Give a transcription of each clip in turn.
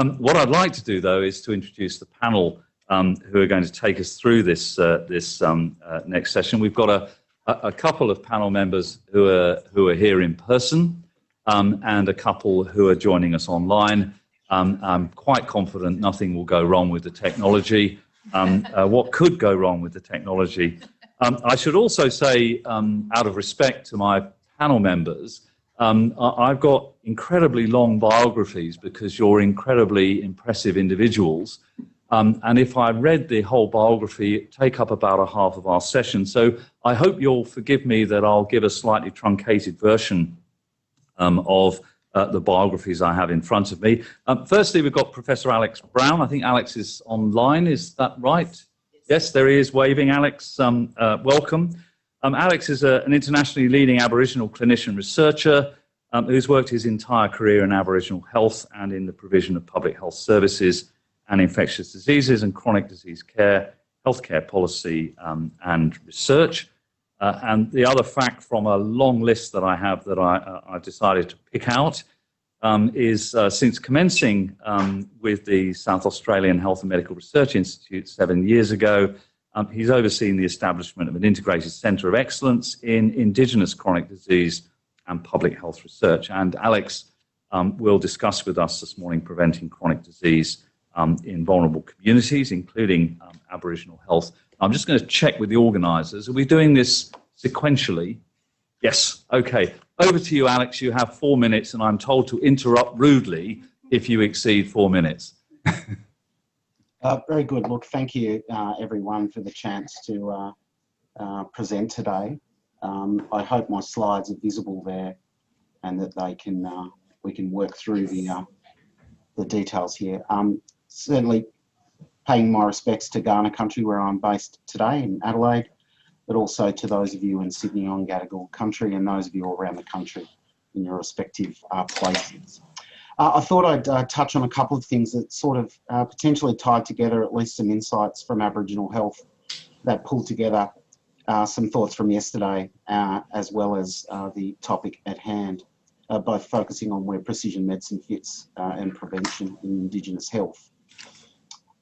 What I'd like to do, though, is to introduce the panel who are going to take us through this next session. We've got a couple of panel members who are here in person, and a couple who are joining us online. I'm quite confident nothing will go wrong with the technology. What could go wrong with the technology? I should also say, out of respect to my panel members, I've got incredibly long biographies because you're incredibly impressive individuals. And if I read the whole biography, it'd take up about a half of our session. So I hope you'll forgive me that I'll give a slightly truncated version of the biographies I have in front of me. Firstly, we've got Professor Alex Brown. I think Alex is online, is that right? Yes, there he is, waving. Alex, welcome. Alex is an internationally leading Aboriginal clinician researcher who's worked his entire career in Aboriginal health and in the provision of public health services and infectious diseases and chronic disease care, healthcare policy and research. And the other fact from a long list that I have that I decided to pick out is since commencing with the South Australian Health and Medical Research Institute 7 years ago, he's overseen the establishment of an integrated centre of excellence in Indigenous chronic disease and public health research. And Alex will discuss with us this morning preventing chronic disease in vulnerable communities, including Aboriginal health. I'm just going to check with the organisers. Are we doing this sequentially? Yes. Okay. Over to you, Alex. You have 4 minutes, and I'm told to interrupt rudely if you exceed 4 minutes. Very good. Look, thank you, everyone, for the chance to present today. I hope my slides are visible there, and that they can we can work through the details here. Certainly, paying my respects to Kaurna country, where I'm based today in Adelaide, but also to those of you in Sydney on Gadigal country and those of you around the country in your respective places. I thought I'd touch on a couple of things that sort of potentially tied together at least some insights from Aboriginal health that pulled together some thoughts from yesterday as well as the topic at hand, both focusing on where precision medicine fits and prevention in Indigenous health.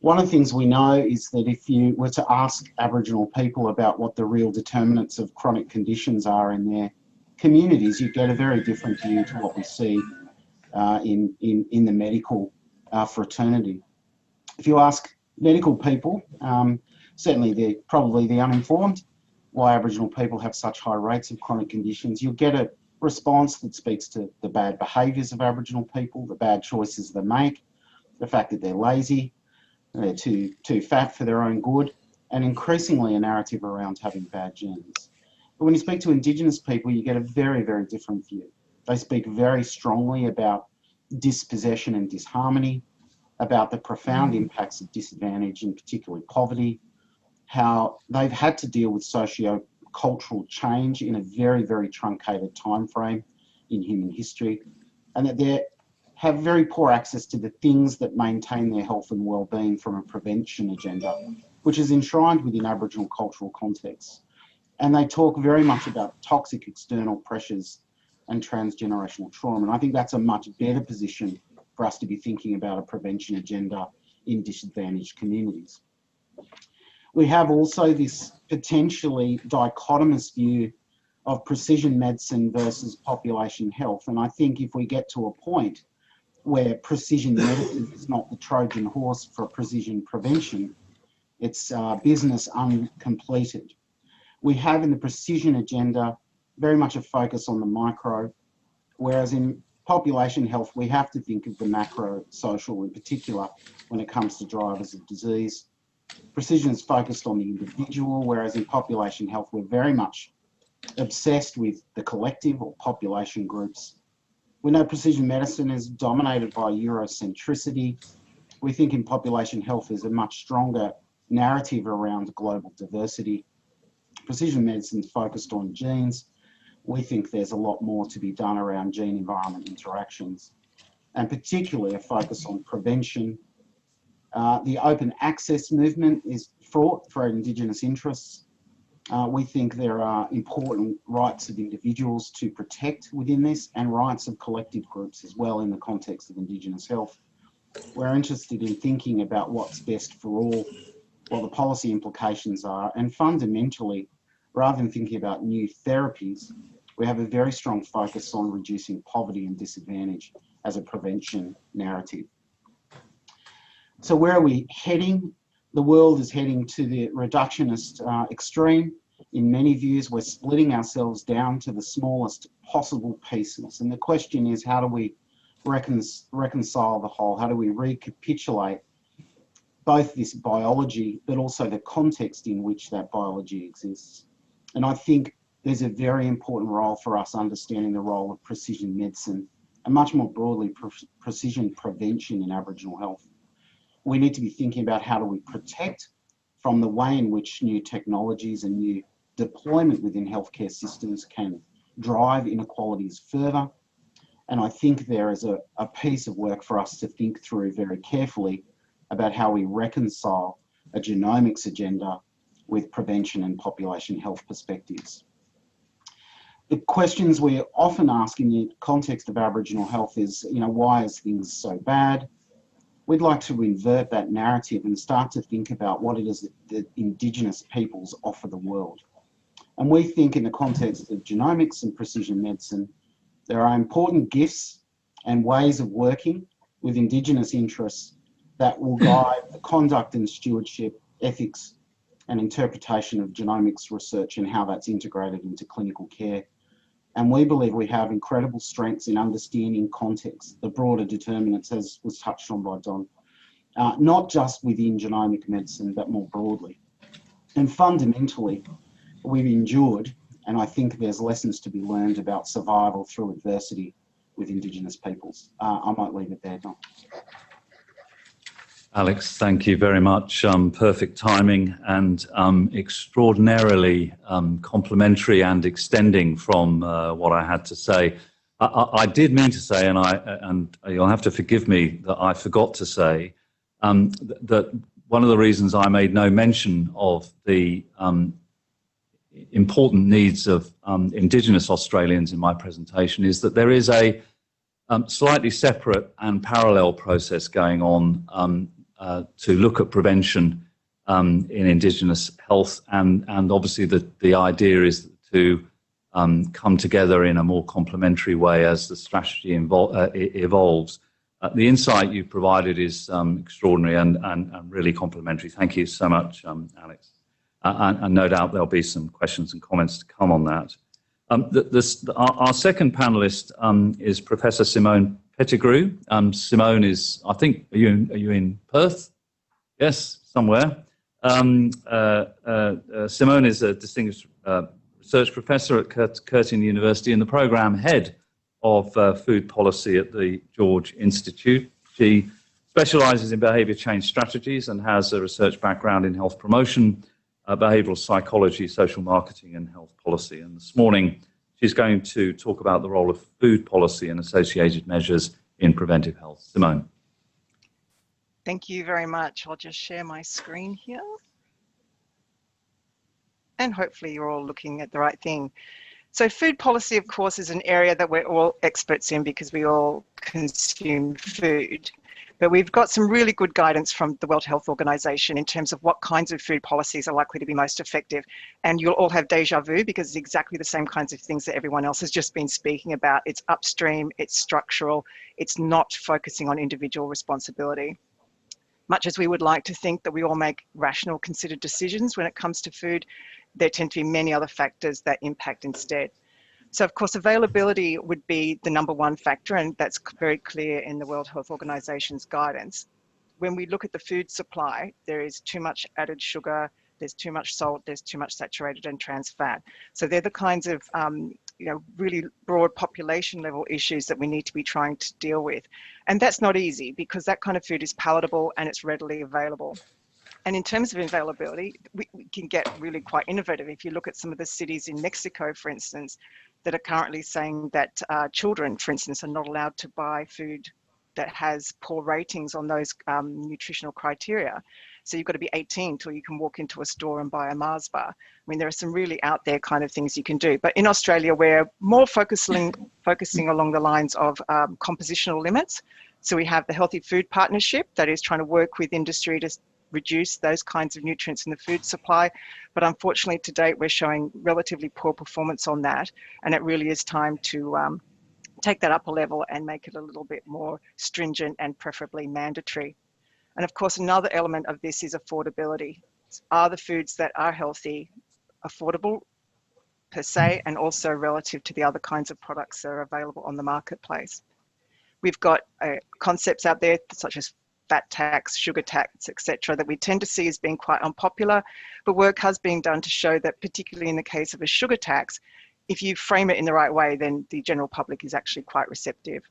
One of the things we know is that if you were to ask Aboriginal people about what the real determinants of chronic conditions are in their communities, you get a very different view to what we see in the medical fraternity. If you ask medical people, certainly they're probably the uninformed, why Aboriginal people have such high rates of chronic conditions, you'll get a response that speaks to the bad behaviours of Aboriginal people, the bad choices they make, the fact that they're lazy, they're too fat for their own good, and increasingly a narrative around having bad genes. But when you speak to Indigenous people, you get a very, very different view. They speak very strongly about dispossession and disharmony, about the profound impacts of disadvantage and particularly poverty, how they've had to deal with socio-cultural change in a very, very truncated time frame in human history, and that they have very poor access to the things that maintain their health and well-being from a prevention agenda, which is enshrined within Aboriginal cultural contexts. And they talk very much about toxic external pressures and transgenerational trauma. And I think that's a much better position for us to be thinking about a prevention agenda in disadvantaged communities. We have also this potentially dichotomous view of precision medicine versus population health. And I think if we get to a point where precision medicine is not the Trojan horse for precision prevention, it's business uncompleted. We have in the precision agenda very much a focus on the micro, whereas in population health, we have to think of the macro social in particular when it comes to drivers of disease. Precision is focused on the individual, whereas in population health, we're very much obsessed with the collective or population groups. We know precision medicine is dominated by Eurocentricity. We think in population health there's a much stronger narrative around global diversity. Precision medicine is focused on genes. We think there's a lot more to be done around gene-environment interactions, and particularly a focus on prevention. The open access movement is fraught for Indigenous interests. We think there are important rights of individuals to protect within this and rights of collective groups as well in the context of Indigenous health. We're interested in thinking about what's best for all, what the policy implications are, and fundamentally, rather than thinking about new therapies, we have a very strong focus on reducing poverty and disadvantage as a prevention narrative. So where are we heading? The world is heading to the reductionist extreme. In many views, we're splitting ourselves down to the smallest possible pieces. And the question is, how do we reconcile the whole? How do we recapitulate both this biology, but also the context in which that biology exists? And I think there's a very important role for us understanding the role of precision medicine and much more broadly precision prevention in Aboriginal health. We need to be thinking about how do we protect from the way in which new technologies and new deployment within healthcare systems can drive inequalities further. And I think there is a piece of work for us to think through very carefully about how we reconcile a genomics agenda with prevention and population health perspectives. The questions we often ask in the context of Aboriginal health is, why is things so bad? We'd like to invert that narrative and start to think about what it is that Indigenous peoples offer the world. And we think in the context of genomics and precision medicine, there are important gifts and ways of working with Indigenous interests that will guide the conduct and stewardship, ethics and interpretation of genomics research and how that's integrated into clinical care. And we believe we have incredible strengths in understanding context, the broader determinants, as was touched on by Don, not just within genomic medicine, but more broadly. And fundamentally, we've endured, and I think there's lessons to be learned about survival through adversity with Indigenous peoples. I might leave it there, Don. Alex, thank you very much. Perfect timing and extraordinarily complimentary and extending from what I had to say. I did mean to say, and you'll have to forgive me that I forgot to say, that one of the reasons I made no mention of the important needs of Indigenous Australians in my presentation is that there is a slightly separate and parallel process going on to look at prevention in Indigenous health, and obviously the idea is to come together in a more complementary way as the strategy evolves. The insight you provided is extraordinary and really complimentary. Thank you so much, Alex. And no doubt there'll be some questions and comments to come on that. Our second panelist is Professor Simone Pettigrew. Simone is, I think, are you in Perth? Yes, somewhere. Simone is a distinguished research professor at Curtin University and the program head of food policy at the George Institute. She specialises in behaviour change strategies and has a research background in health promotion, behavioural psychology, social marketing and health policy. And this morning, she's going to talk about the role of food policy and associated measures in preventive health. Simone. Thank you very much. I'll just share my screen here. And hopefully you're all looking at the right thing. So food policy, of course, is an area that we're all experts in because we all consume food. But we've got some really good guidance from the World Health Organization in terms of what kinds of food policies are likely to be most effective. And you'll all have deja vu because it's exactly the same kinds of things that everyone else has just been speaking about. It's upstream, it's structural, it's not focusing on individual responsibility. Much as we would like to think that we all make rational, considered decisions when it comes to food, there tend to be many other factors that impact instead. So of course, availability would be the #1 factor, and that's very clear in the World Health Organization's guidance. When we look at the food supply, there is too much added sugar, there's too much salt, there's too much saturated and trans fat. So they're the kinds of really broad population level issues that we need to be trying to deal with. And that's not easy because that kind of food is palatable and it's readily available. And in terms of availability, we can get really quite innovative. If you look at some of the cities in Mexico, for instance, that are currently saying that children, for instance, are not allowed to buy food that has poor ratings on those nutritional criteria. So you've got to be 18 till you can walk into a store and buy a Mars bar. I mean, there are some really out there kind of things you can do. But in Australia, we're more focusing along the lines of compositional limits. So we have the Healthy Food Partnership that is trying to work with industry to reduce those kinds of nutrients in the food supply. But unfortunately, to date, we're showing relatively poor performance on that. And it really is time to take that up a level and make it a little bit more stringent and preferably mandatory. And of course, another element of this is affordability. Are the foods that are healthy affordable per se, and also relative to the other kinds of products that are available on the marketplace? We've got concepts out there such as fat tax, sugar tax, etc., that we tend to see as being quite unpopular, but work has been done to show that, particularly in the case of a sugar tax, if you frame it in the right way, then the general public is actually quite receptive.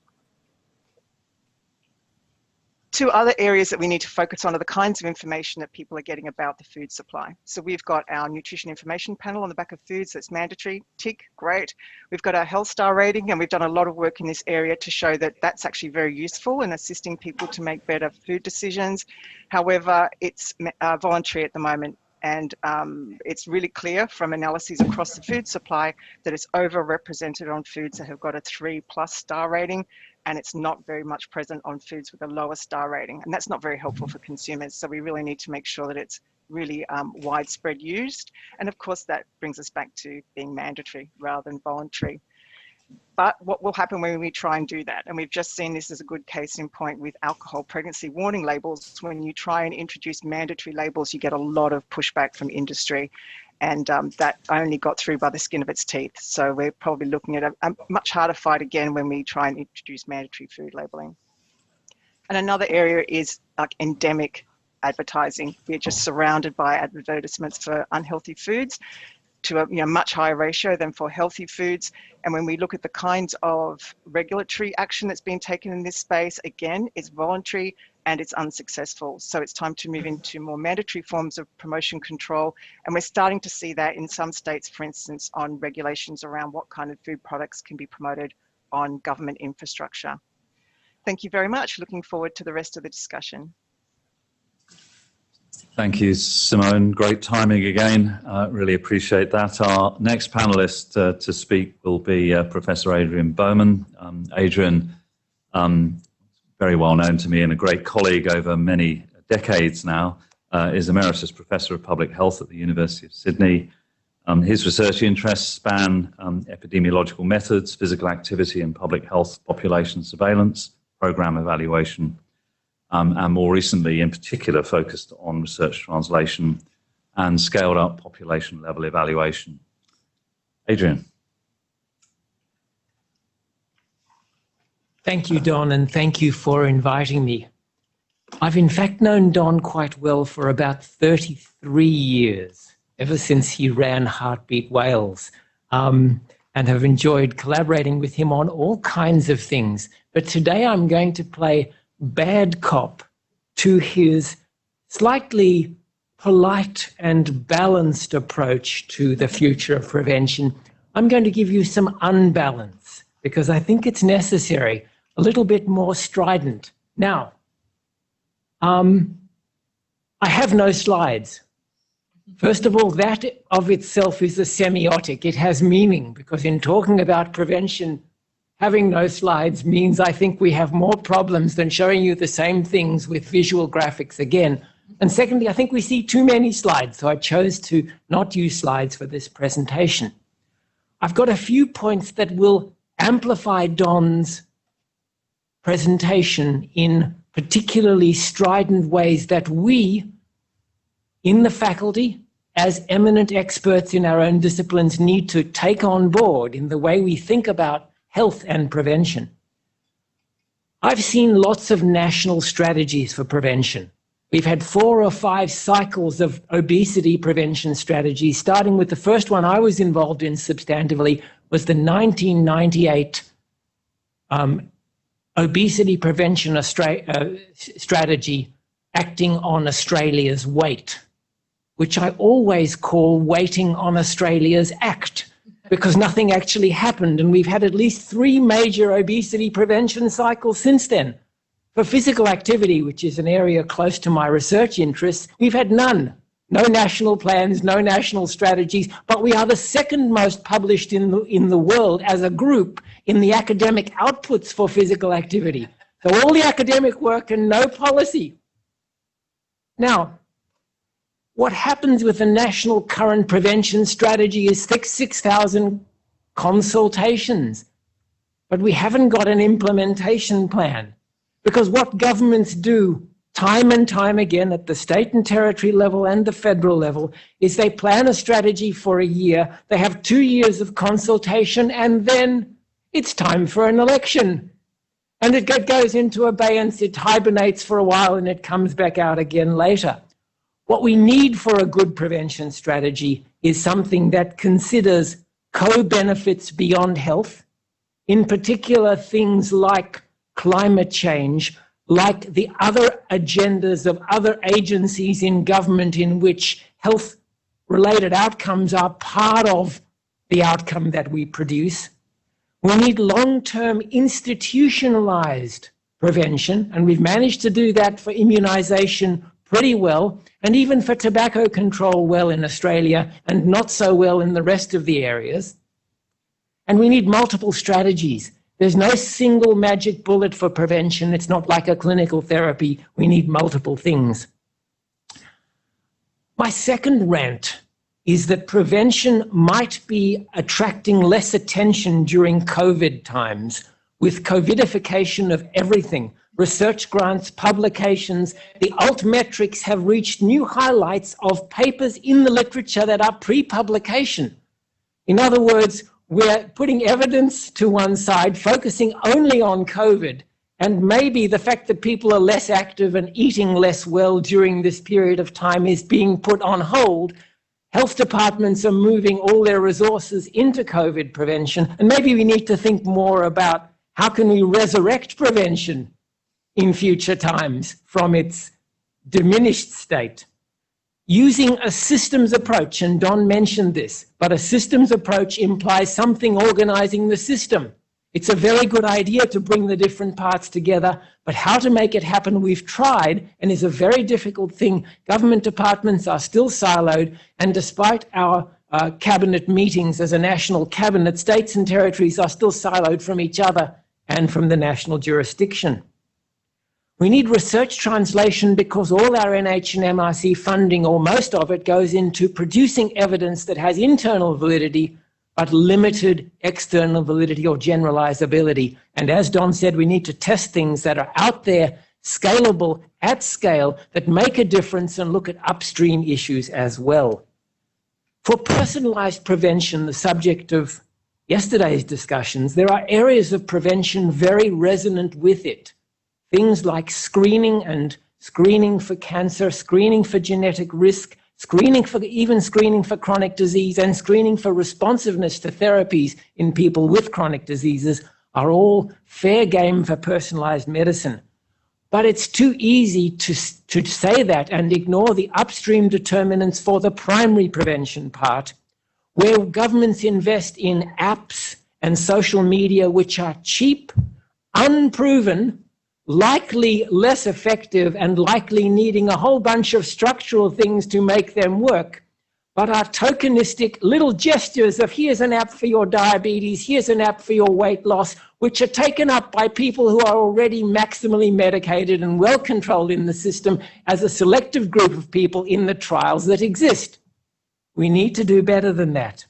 Two other areas that we need to focus on are the kinds of information that people are getting about the food supply. So we've got our nutrition information panel on the back of foods that's mandatory, tick, great. We've got our health star rating, and we've done a lot of work in this area to show that that's actually very useful in assisting people to make better food decisions. However, it's voluntary at the moment. And it's really clear from analyses across the food supply that it's overrepresented on foods that have got a 3+ star rating, and it's not very much present on foods with a lower star rating. And that's not very helpful for consumers. So we really need to make sure that it's really widespread used. And of course, that brings us back to being mandatory rather than voluntary. But what will happen when we try and do that? And we've just seen this as a good case in point with alcohol pregnancy warning labels. When you try and introduce mandatory labels, you get a lot of pushback from industry. And that only got through by the skin of its teeth. So we're probably looking at a much harder fight again when we try and introduce mandatory food labeling. And another area is like endemic advertising. We're just surrounded by advertisements for unhealthy foods to a much higher ratio than for healthy foods. And when we look at the kinds of regulatory action that's been taken in this space, again, it's voluntary and it's unsuccessful. So it's time to move into more mandatory forms of promotion control. And we're starting to see that in some states, for instance, on regulations around what kind of food products can be promoted on government infrastructure. Thank you very much. Looking forward to the rest of the discussion. Thank you, Simone. Great timing again. Really appreciate that. Our next panelist to speak will be Professor Adrian Bowman. Adrian, very well known to me and a great colleague over many decades now, is Emeritus Professor of Public Health at the University of Sydney. His research interests span epidemiological methods, physical activity and public health population surveillance, program evaluation, and more recently, in particular, focused on research translation and scaled up population level evaluation. Adrian. Thank you, Don, and thank you for inviting me. I've in fact known Don quite well for about 33 years, ever since he ran Heartbeat Wales, and have enjoyed collaborating with him on all kinds of things. But today I'm going to play bad cop to his slightly polite and balanced approach to the future of prevention. I'm going to give you some unbalance because I think it's necessary, a little bit more strident. Now, I have no slides. First of all, that of itself is a semiotic. It has meaning because in talking about prevention, having no slides means I think we have more problems than showing you the same things with visual graphics again. And secondly, I think we see too many slides, so I chose to not use slides for this presentation. I've got a few points that will amplify Don's presentation in particularly strident ways that we, in the faculty, as eminent experts in our own disciplines, need to take on board in the way we think about health and prevention. I've seen lots of national strategies for prevention. We've had 4 or 5 cycles of obesity prevention strategies, starting with the first one I was involved in substantively was the 1998 obesity prevention strategy acting on Australia's weight, which I always call waiting on Australia's act, because nothing actually happened. And we've had at least 3 major obesity prevention cycles since then. For physical activity, which is an area close to my research interests, we've had none. No national plans, no national strategies, but we are the second most published in the world as a group in the academic outputs for physical activity. So all the academic work and no policy. Now, what happens with the national current prevention strategy is 6,000 consultations, but we haven't got an implementation plan, because what governments do time and time again at the state and territory level and the federal level is they plan a strategy for a year, they have 2 years of consultation, and then it's time for an election. And it goes into abeyance, it hibernates for a while, and it comes back out again later. What we need for a good prevention strategy is something that considers co-benefits beyond health, in particular things like climate change, like the other agendas of other agencies in government in which health-related outcomes are part of the outcome that we produce. We need long-term institutionalized prevention, and we've managed to do that for immunization pretty well, and even for tobacco control well in Australia, and not so well in the rest of the areas. And we need multiple strategies. There's no single magic bullet for prevention. It's not like a clinical therapy. We need multiple things. My second rant is that prevention might be attracting less attention during COVID times, with COVIDification of everything. Research grants, publications, the altmetrics have reached new highlights of papers in the literature that are pre-publication. In other words, we're putting evidence to one side, focusing only on COVID, and maybe the fact that people are less active and eating less well during this period of time is being put on hold. Health departments are moving all their resources into COVID prevention, and maybe we need to think more about how can we resurrect prevention in future times from its diminished state. Using a systems approach, and Don mentioned this, but a systems approach implies something organizing the system. It's a very good idea to bring the different parts together, but how to make it happen we've tried, and is a very difficult thing. Government departments are still siloed, and despite our cabinet meetings as a national cabinet, states and territories are still siloed from each other and from the national jurisdiction. We need research translation because all our NHMRC funding, or most of it, goes into producing evidence that has internal validity but limited external validity or generalizability. And as Don said, we need to test things that are out there, scalable, at scale, that make a difference, and look at upstream issues as well. For personalized prevention, the subject of yesterday's discussions, there are areas of prevention very resonant with it. Things like screening for cancer, screening for genetic risk, screening for chronic disease, and screening for responsiveness to therapies in people with chronic diseases are all fair game for personalized medicine. But it's too easy to say that and ignore the upstream determinants for the primary prevention part, where governments invest in apps and social media which are cheap, unproven, likely less effective, and likely needing a whole bunch of structural things to make them work, but are tokenistic little gestures of here's an app for your diabetes, here's an app for your weight loss, which are taken up by people who are already maximally medicated and well controlled in the system as a selective group of people in the trials that exist. We need to do better than that.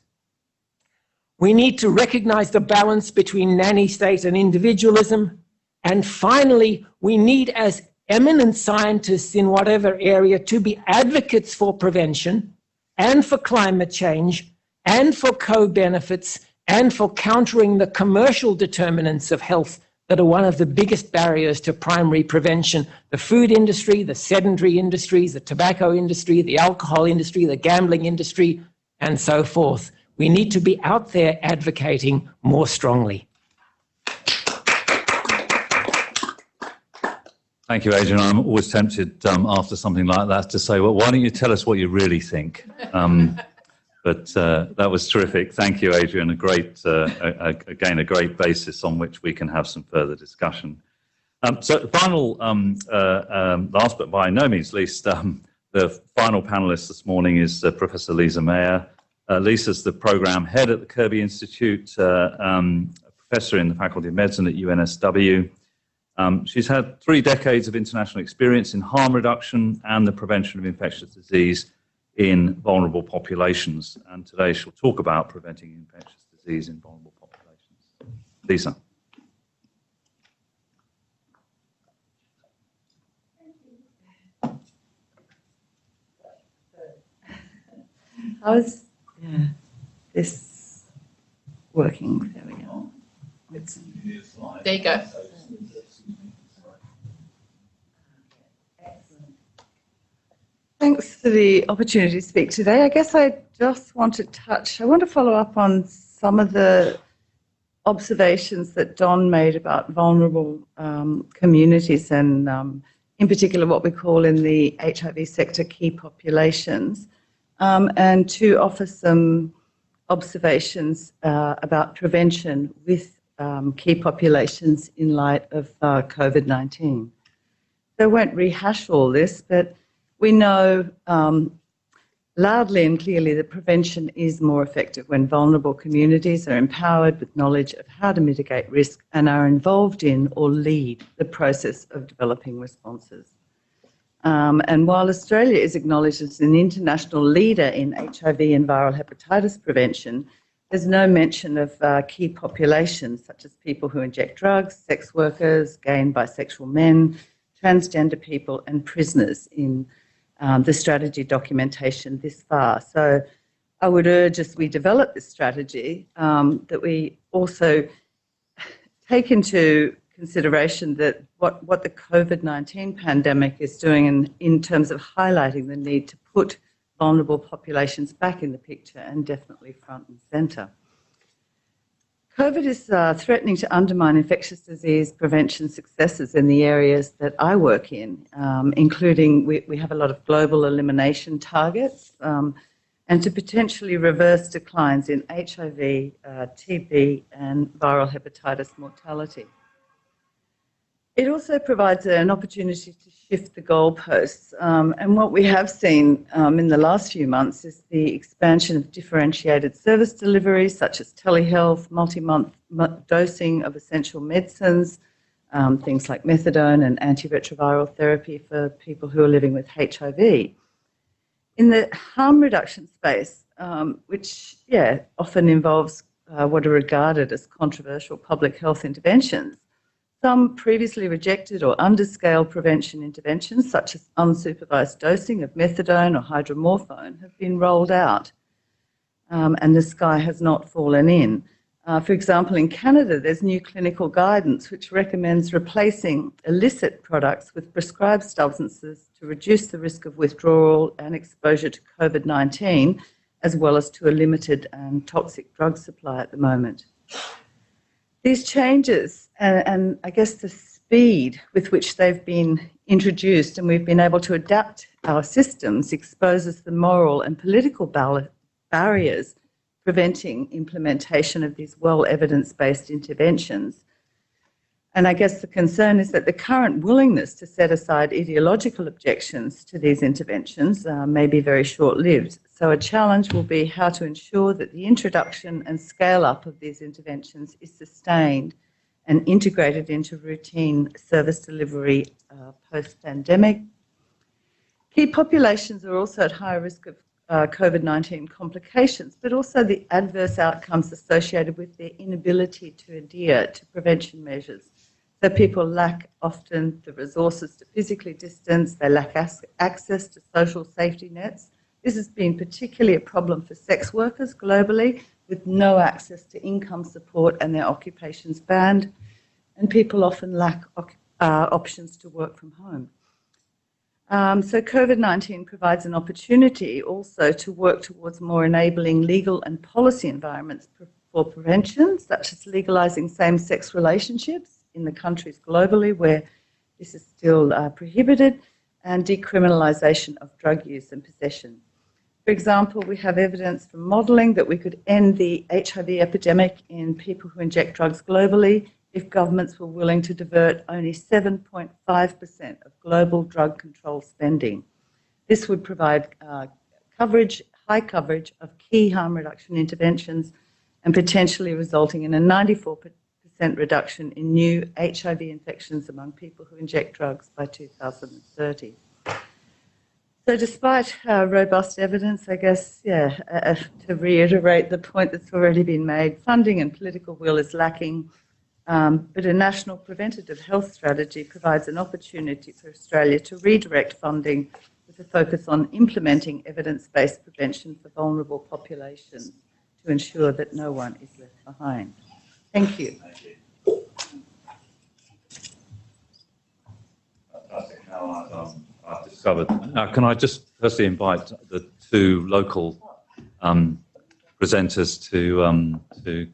We need to recognize the balance between nanny state and individualism. And finally, we need, as eminent scientists in whatever area, to be advocates for prevention and for climate change and for co-benefits and for countering the commercial determinants of health that are one of the biggest barriers to primary prevention. The food industry, the sedentary industries, the tobacco industry, the alcohol industry, the gambling industry, and so forth. We need to be out there advocating more strongly. Thank you, Adrian. I'm always tempted after something like that to say, well, why don't you tell us what you really think? But that was terrific. Thank you, Adrian. Again, a great basis on which we can have some further discussion. So the final, last but by no means least, the final panelist this morning is Professor Lisa Maher. Lisa's the program head at the Kirby Institute, a professor in the Faculty of Medicine at UNSW. She's had 3 decades of international experience in harm reduction and the prevention of infectious disease in vulnerable populations. And today she'll talk about preventing infectious disease in vulnerable populations. Lisa. How's this working? There we go. There you go. Thanks for the opportunity to speak today. I guess I want to follow up on some of the observations that Don made about vulnerable communities and in particular what we call in the HIV sector key populations, and to offer some observations about prevention with key populations in light of COVID-19. So I won't rehash all this, but we know loudly and clearly that prevention is more effective when vulnerable communities are empowered with knowledge of how to mitigate risk and are involved in or lead the process of developing responses. And while Australia is acknowledged as an international leader in HIV and viral hepatitis prevention, there's no mention of key populations such as people who inject drugs, sex workers, gay and bisexual men, transgender people and prisoners in the strategy documentation this far. So I would urge as we develop this strategy that we also take into consideration that what the COVID-19 pandemic is doing in terms of highlighting the need to put vulnerable populations back in the picture and definitely front and centre. COVID is threatening to undermine infectious disease prevention successes in the areas that I work in, including we have a lot of global elimination targets and to potentially reverse declines in HIV, TB and viral hepatitis mortality. It also provides an opportunity to shift the goalposts. And what we have seen in the last few months is the expansion of differentiated service delivery, such as telehealth, multi-month dosing of essential medicines, things like methadone and antiretroviral therapy for people who are living with HIV. In the harm reduction space, which often involves what are regarded as controversial public health interventions, some previously rejected or underscale prevention interventions, such as unsupervised dosing of methadone or hydromorphone, have been rolled out, and the sky has not fallen in. For example, in Canada, there's new clinical guidance which recommends replacing illicit products with prescribed substances to reduce the risk of withdrawal and exposure to COVID-19, as well as to a limited and toxic drug supply at the moment. These changes and I guess the speed with which they've been introduced and we've been able to adapt our systems exposes the moral and political barriers preventing implementation of these well evidence-based interventions. And I guess the concern is that the current willingness to set aside ideological objections to these interventions may be very short-lived. So a challenge will be how to ensure that the introduction and scale-up of these interventions is sustained and integrated into routine service delivery post-pandemic. Key populations are also at higher risk of COVID-19 complications, but also the adverse outcomes associated with their inability to adhere to prevention measures. So people lack often the resources to physically distance, they lack access to social safety nets. This has been particularly a problem for sex workers globally, with no access to income support and their occupations banned, and people often lack options to work from home. So COVID-19 provides an opportunity also to work towards more enabling legal and policy environments for prevention, such as legalising same-sex relationships in the countries globally where this is still prohibited, and decriminalisation of drug use and possession. For example, we have evidence from modelling that we could end the HIV epidemic in people who inject drugs globally if governments were willing to divert only 7.5% of global drug control spending. This would provide high coverage of key harm reduction interventions and potentially resulting in a 94% reduction in new HIV infections among people who inject drugs by 2030. So despite robust evidence, I guess, to reiterate the point that's already been made, funding and political will is lacking, but a national preventative health strategy provides an opportunity for Australia to redirect funding with a focus on implementing evidence-based prevention for vulnerable populations to ensure that no one is left behind. Thank you. Thank you. Fantastic. Now I've discovered. Now, can I just firstly invite the two local presenters to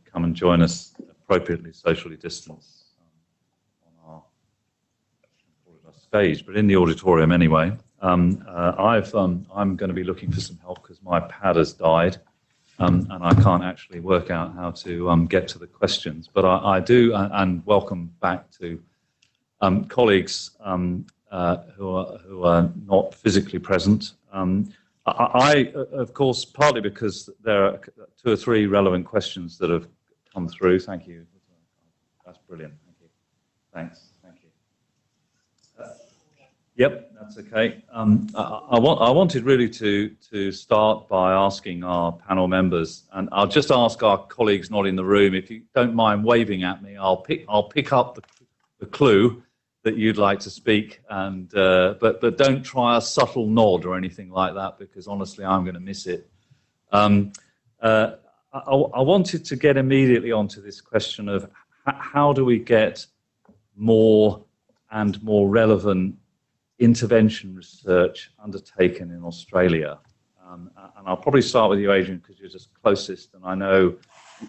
come and join us appropriately socially distanced on our stage, but in the auditorium anyway. I'm going to be looking for some help because my pad has died. And I can't actually work out how to get to the questions, but I do, and welcome back to colleagues who are not physically present. I, of course, partly because there are 2 or 3 relevant questions that have come through. Thank you. That's brilliant. Thank you. Thanks. Thank you. Yep, that's okay. I wanted really to start by asking our panel members, and I'll just ask our colleagues not in the room, if you don't mind waving at me, I'll pick up the clue that you'd like to speak, and but don't try a subtle nod or anything like that, because honestly I'm going to miss it. I wanted to get immediately onto this question of how do we get more and more relevant intervention research undertaken in Australia. And I'll probably start with you, Adrian, because you're just closest, and I know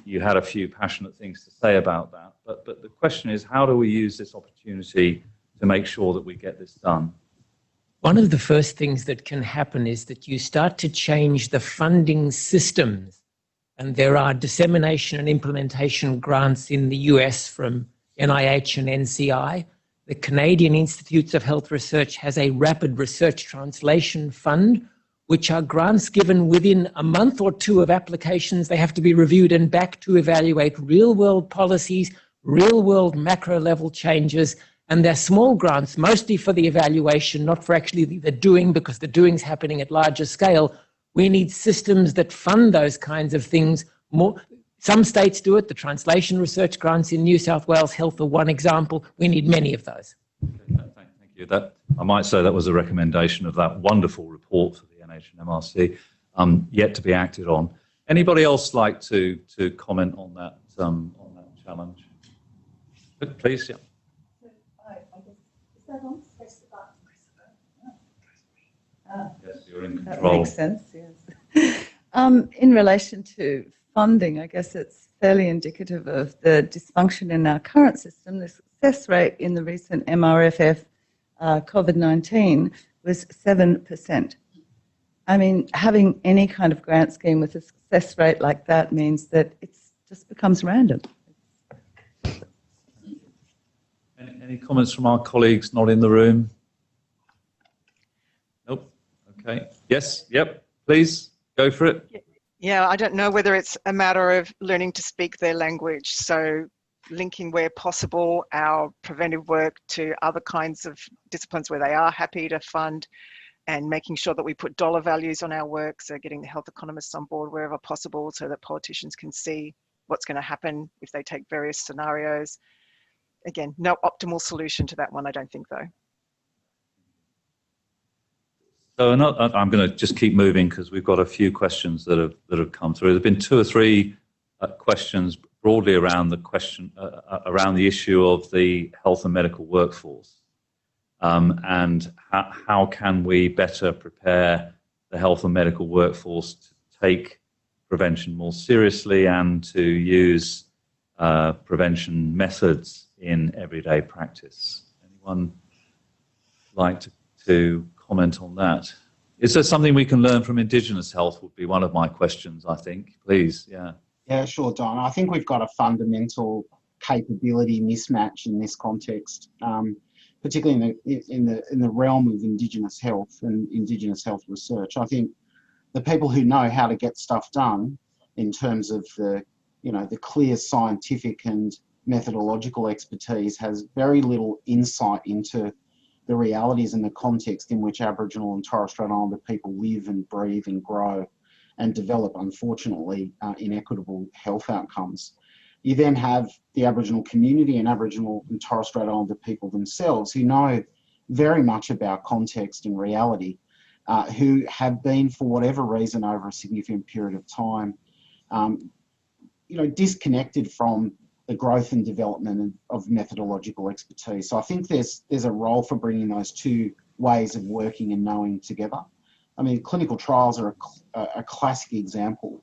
you had a few passionate things to say about that. But the question is, how do we use this opportunity to make sure that we get this done? One of the first things that can happen is that you start to change the funding systems. And there are dissemination and implementation grants in the US from NIH and NCI. The Canadian Institutes of Health Research has a rapid research translation fund, which are grants given within a month or 2 of applications. They have to be reviewed and back to evaluate real-world policies, real-world macro-level changes, and they're small grants, mostly for the evaluation, not for actually the doing, because the doing's happening at larger scale. We need systems that fund those kinds of things more. Some states do it. The translation research grants in New South Wales Health are one example. We need many of those. Okay, thank you. That, I might say that was a recommendation of that wonderful report for the NHMRC, yet to be acted on. Anybody else like to comment on that challenge? Please, yeah. Is that on? Press the button. Yes, you're in control. That makes sense, yes. In relation to funding, I guess it's fairly indicative of the dysfunction in our current system. The success rate in the recent MRFF COVID-19 was 7%. I mean, having any kind of grant scheme with a success rate like that means that it just becomes random. Any comments from our colleagues not in the room? Nope. Okay. Yes. Yep. Please go for it. Yeah, I don't know whether it's a matter of learning to speak their language. So linking where possible our preventive work to other kinds of disciplines where they are happy to fund, and making sure that we put dollar values on our work. So getting the health economists on board wherever possible so that politicians can see what's going to happen if they take various scenarios. Again, no optimal solution to that one, I don't think, though. So I'm going to just keep moving because we've got a few questions that have come through. There have been 2 or 3 questions broadly around around the issue of the health and medical workforce, and how can we better prepare the health and medical workforce to take prevention more seriously and to use prevention methods in everyday practice. Anyone like to comment on that? Is there something we can learn from Indigenous health would be one of my questions, I think. Please, yeah. Yeah, sure, Don. I think we've got a fundamental capability mismatch in this context, particularly in the realm of Indigenous health and Indigenous health research. I think the people who know how to get stuff done in terms of the clear scientific and methodological expertise has very little insight into the realities and the context in which Aboriginal and Torres Strait Islander people live and breathe and grow and develop, unfortunately, inequitable health outcomes. You then have the Aboriginal community and Aboriginal and Torres Strait Islander people themselves who know very much about context and reality, who have been, for whatever reason, over a significant period of time, disconnected from the growth and development of methodological expertise. So I think there's a role for bringing those two ways of working and knowing together. I mean, clinical trials are a classic example.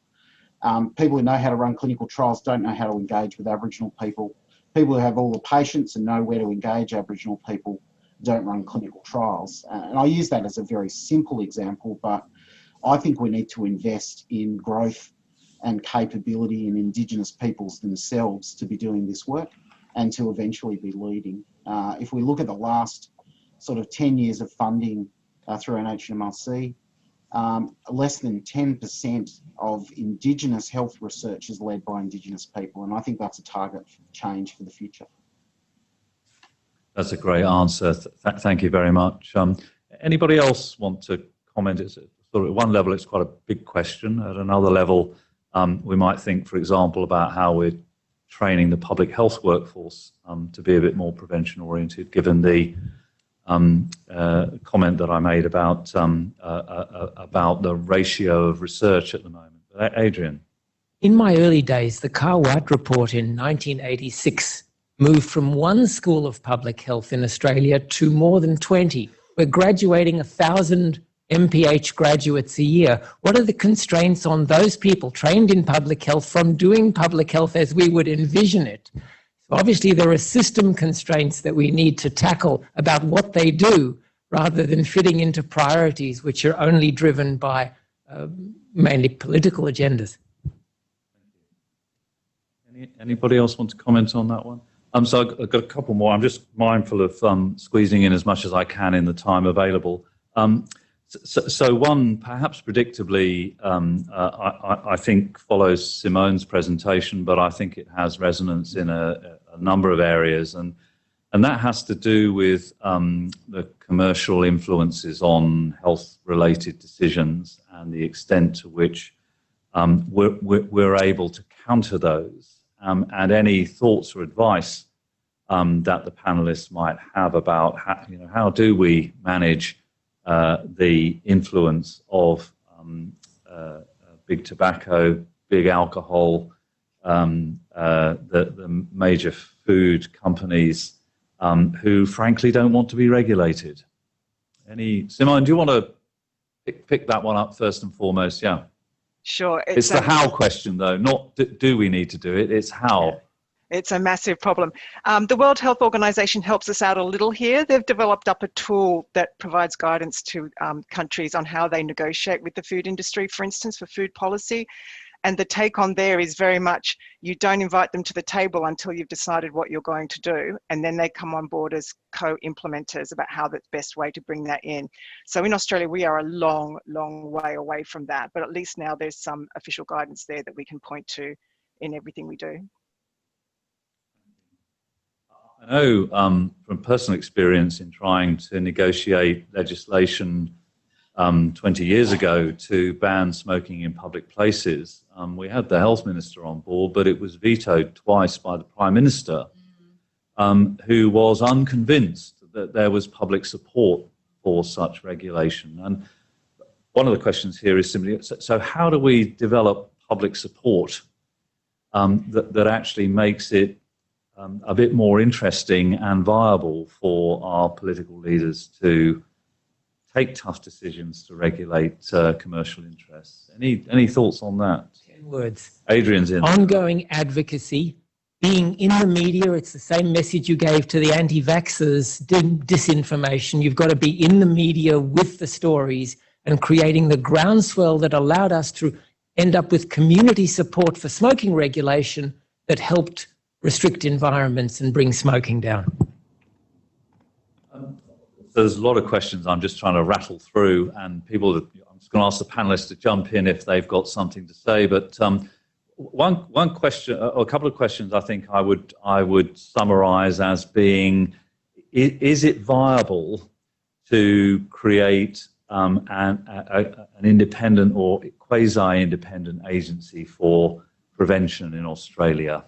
People who know how to run clinical trials don't know how to engage with Aboriginal people. People who have all the patience and know where to engage Aboriginal people don't run clinical trials. And I use that as a very simple example, but I think we need to invest in growth and capability in Indigenous peoples themselves to be doing this work and to eventually be leading. If we look at the last sort of 10 years of funding through NHMRC, less than 10% of Indigenous health research is led by Indigenous people, and I think that's a target for change for the future. That's a great answer. Thank you very much. Anybody else want to comment? It's sort of at one level, it's quite a big question. At another level, we might think, for example, about how we're training the public health workforce to be a bit more prevention oriented, given the comment that I made about the ratio of research at the moment. Adrian. In my early days, the Carr White report in 1986 moved from one school of public health in Australia to more than 20. We're graduating 1,000 MPH graduates a year. What are the constraints on those people trained in public health from doing public health as we would envision it? So obviously there are system constraints that we need to tackle about what they do rather than fitting into priorities which are only driven by mainly political agendas. Anybody else want to comment on that one? So I've got a couple more. I'm just mindful of squeezing in as much as I can in the time available. So one, perhaps predictably, I think follows Simone's presentation, but I think it has resonance in a number of areas, and that has to do with the commercial influences on health-related decisions and the extent to which we're able to counter those. And any thoughts or advice that the panelists might have about how do we manage the influence of big tobacco, big alcohol, the major food companies who frankly don't want to be regulated. Simone, do you want to pick that one up first and foremost? Yeah. Sure. It's the how question, though, not do we need to do it, it's how. Yeah. It's a massive problem. The World Health Organization helps us out a little here. They've developed up a tool that provides guidance to countries on how they negotiate with the food industry, for instance, for food policy. And the take on there is very much, you don't invite them to the table until you've decided what you're going to do. And then they come on board as co-implementers about how the best way to bring that in. So in Australia, we are a long, long way away from that. But at least now there's some official guidance there that we can point to in everything we do. I know from personal experience in trying to negotiate legislation 20 years ago to ban smoking in public places, we had the health minister on board, but it was vetoed twice by the Prime Minister, who was unconvinced that there was public support for such regulation. And one of the questions here is simply, so how do we develop public support that actually makes it a bit more interesting and viable for our political leaders to take tough decisions to regulate commercial interests? Any thoughts on that? 10 words. Adrian's in. Ongoing advocacy. Being in the media, it's the same message you gave to the anti-vaxxers, disinformation. You've got to be in the media with the stories and creating the groundswell that allowed us to end up with community support for smoking regulation that helped restrict environments and bring smoking down. There's a lot of questions I'm just trying to rattle through, and I'm just going to ask the panelists to jump in if they've got something to say. But one question, or a couple of questions, I think I would summarise as being: is it viable to create an independent or quasi-independent agency for prevention in Australia?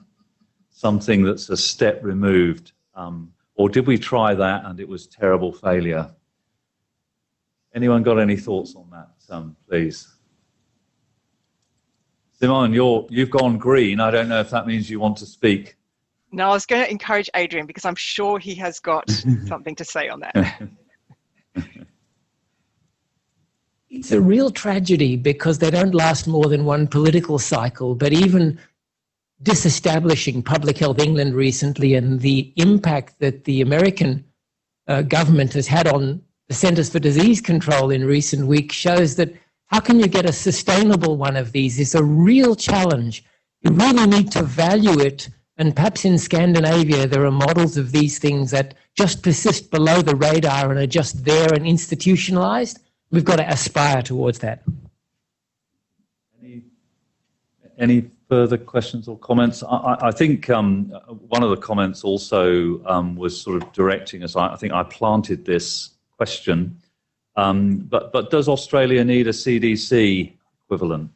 Something that's a step removed, or did we try that and it was terrible failure? Anyone got any thoughts on that, please? Simone, you've gone green. I don't know if that means you want to speak. No, I was going to encourage Adrian because I'm sure he has got something to say on that. It's a real tragedy because they don't last more than one political cycle, but even disestablishing Public Health England recently and the impact that the American government has had on the Centres for Disease Control in recent weeks shows that how can you get a sustainable one of these? It's a real challenge. You really need to value it. And perhaps in Scandinavia, there are models of these things that just persist below the radar and are just there and institutionalized. We've got to aspire towards that. Any further questions or comments? I think one of the comments also was sort of directing us. I think I planted this question. But does Australia need a CDC equivalent?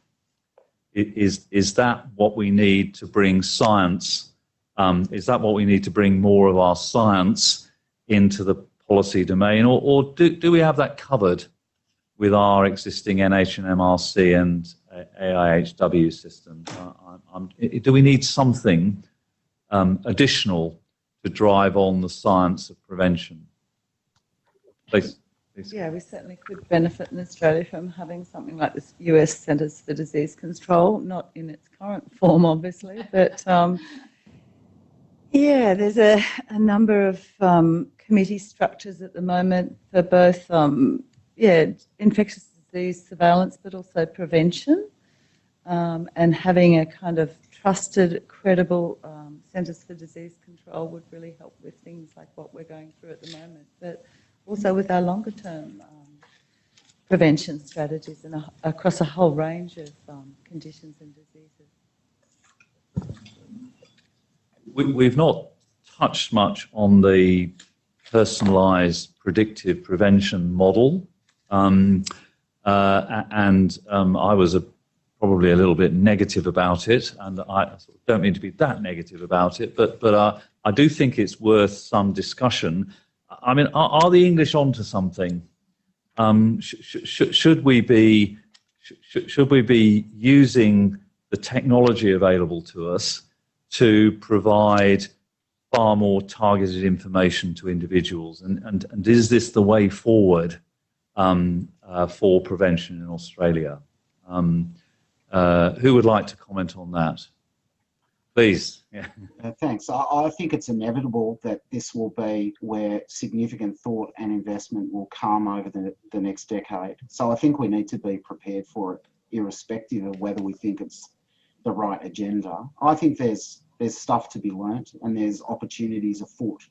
Is that what we need to bring science? Is that what we need to bring more of our science into the policy domain, or do we have that covered with our existing NHMRC and AAHMS systems? Do we need something additional to drive on the science of prevention? Please. Yeah, we certainly could benefit in Australia from having something like this US Centres for Disease Control, not in its current form, obviously, but yeah, there's a number of committee structures at the moment for both infectious disease surveillance, but also prevention, and having a kind of trusted, credible Centres for Disease Control would really help with things like what we're going through at the moment, but also with our longer term prevention strategies and across a whole range of conditions and diseases. We've not touched much on the personalised predictive prevention model, and I was probably a little bit negative about it, and I don't mean to be that negative about it, but I do think it's worth some discussion. I mean, are the English onto something? Should we be using the technology available to us to provide far more targeted information to individuals? And is this the way forward for prevention in Australia? Who would like to comment on that? Please. Yeah. Thanks. I think it's inevitable that this will be where significant thought and investment will come over the next decade. So I think we need to be prepared for it, irrespective of whether we think it's the right agenda. I think there's stuff to be learnt, and there's opportunities afoot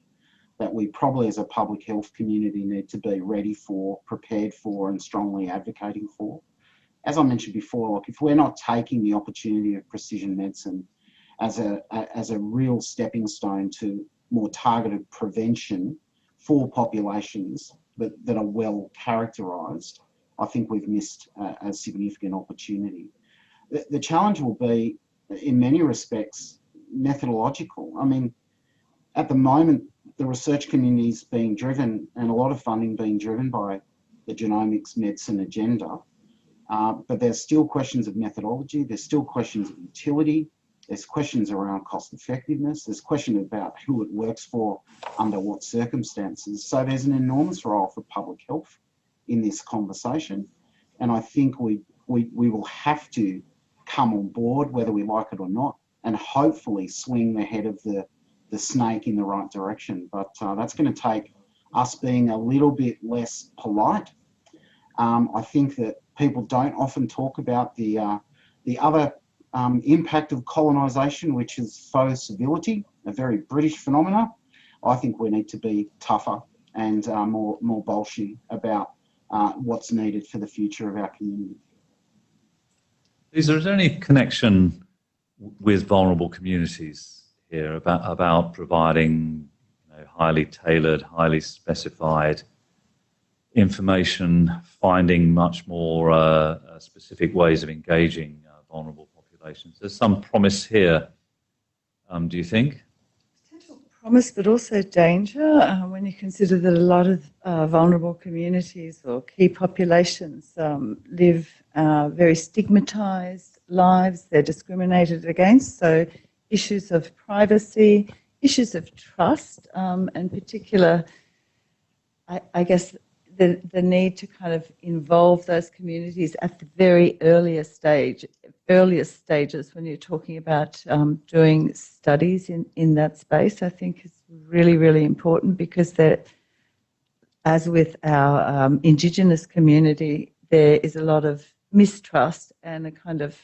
that we probably as a public health community need to be ready for, prepared for, and strongly advocating for. As I mentioned before, like if we're not taking the opportunity of precision medicine as a real stepping stone to more targeted prevention for populations that are well characterised, I think we've missed a significant opportunity. The challenge will be, in many respects, methodological. I mean, at the moment, the research community is being driven, and a lot of funding being driven by the genomics medicine agenda, but there's still questions of methodology, there's still questions of utility, there's questions around cost effectiveness, there's questions about who it works for, under what circumstances. So there's an enormous role for public health in this conversation, and I think we will have to come on board, whether we like it or not, and hopefully swing the head of the snake in the right direction. But that's going to take us being a little bit less polite. I think that people don't often talk about the other impact of colonisation, which is faux civility, a very British phenomena. I think we need to be tougher and more bolshy about what's needed for the future of our community. Is there any connection with vulnerable communities here about providing highly tailored, highly specified information, finding much more specific ways of engaging vulnerable populations. There's some promise here, do you think? Potential promise, but also danger when you consider that a lot of vulnerable communities or key populations live very stigmatized lives. They're discriminated against. So issues of privacy, issues of trust, and particular, I guess, the need to kind of involve those communities at the very earliest stages when you're talking about doing studies in that space, I think is really, really important, because as with our Indigenous community, there is a lot of mistrust and a kind of,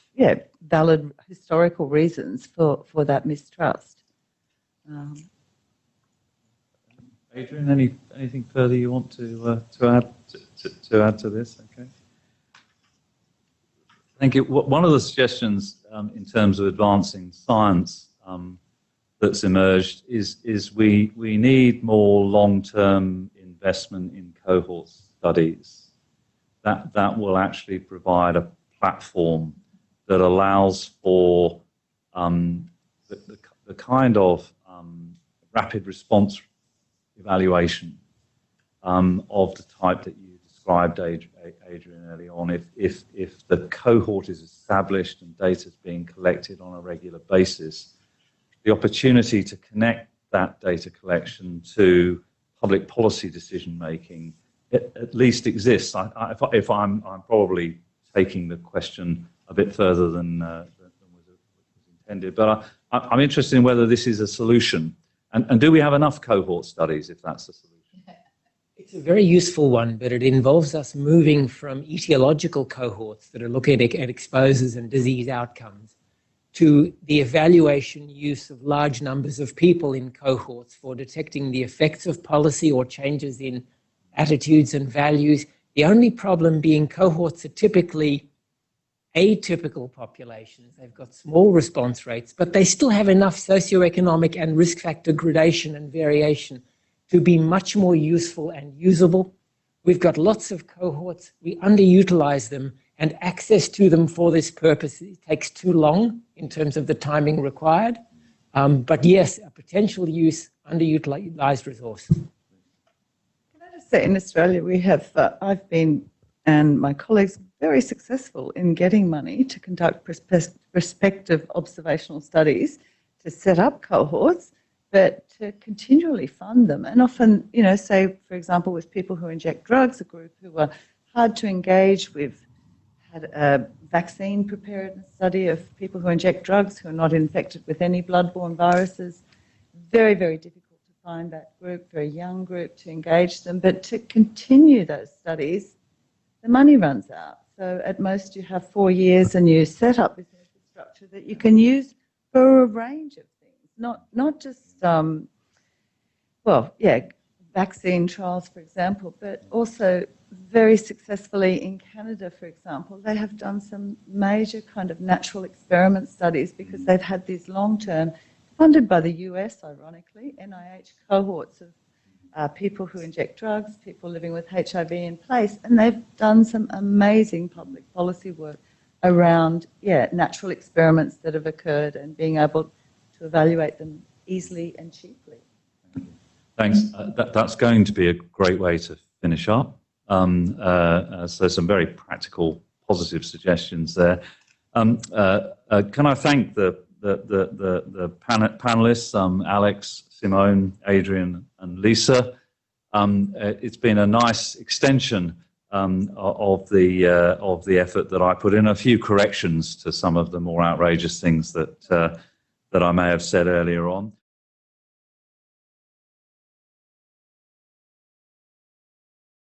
valid historical reasons for that mistrust. Adrian, anything further you want to add to this? Okay. Thank you. One of the suggestions in terms of advancing science that's emerged is we need more long-term investment in cohort studies. That will actually provide a platform that allows for the kind of rapid response evaluation of the type that you described, Adrian, early on. If the cohort is established and data is being collected on a regular basis, the opportunity to connect that data collection to public policy decision making at least exists. If I'm probably taking the question a bit further than was intended, but I'm interested in whether this is a solution. And do we have enough cohort studies, if that's the solution? It's a very useful one, but it involves us moving from etiological cohorts that are looking at exposures and disease outcomes to the evaluation use of large numbers of people in cohorts for detecting the effects of policy or changes in attitudes and values. The only problem being cohorts are typically atypical populations. They've got small response rates, but they still have enough socioeconomic and risk factor gradation and variation to be much more useful and usable. We've got lots of cohorts. We underutilize them, and access to them for this purpose takes too long in terms of the timing required. But yes, a potential use, underutilized resource. Can I just say, in Australia, we have, I've been, and my colleagues, very successful in getting money to conduct prospective observational studies, to set up cohorts, but to continually fund them. And often, say, for example, with people who inject drugs, a group who are hard to engage. We've had a vaccine preparedness study of people who inject drugs who are not infected with any bloodborne viruses. Very, very difficult to find that group, very young group, to engage them. But to continue those studies, the money runs out. So at most you have 4 years, and you set up this infrastructure that you can use for a range of things, not just, vaccine trials, for example, but also very successfully in Canada, for example, they have done some major kind of natural experiment studies, because they've had these long-term, funded by the US, ironically, NIH cohorts of people who inject drugs, people living with HIV in place, and they've done some amazing public policy work around, natural experiments that have occurred and being able to evaluate them easily and cheaply. Thanks. That's going to be a great way to finish up. So some very practical, positive suggestions there. Can I thank the panelists, Alex, Simone, Adrian, and Lisa. It's been a nice extension of the effort that I put in. A few corrections to some of the more outrageous things that I may have said earlier on.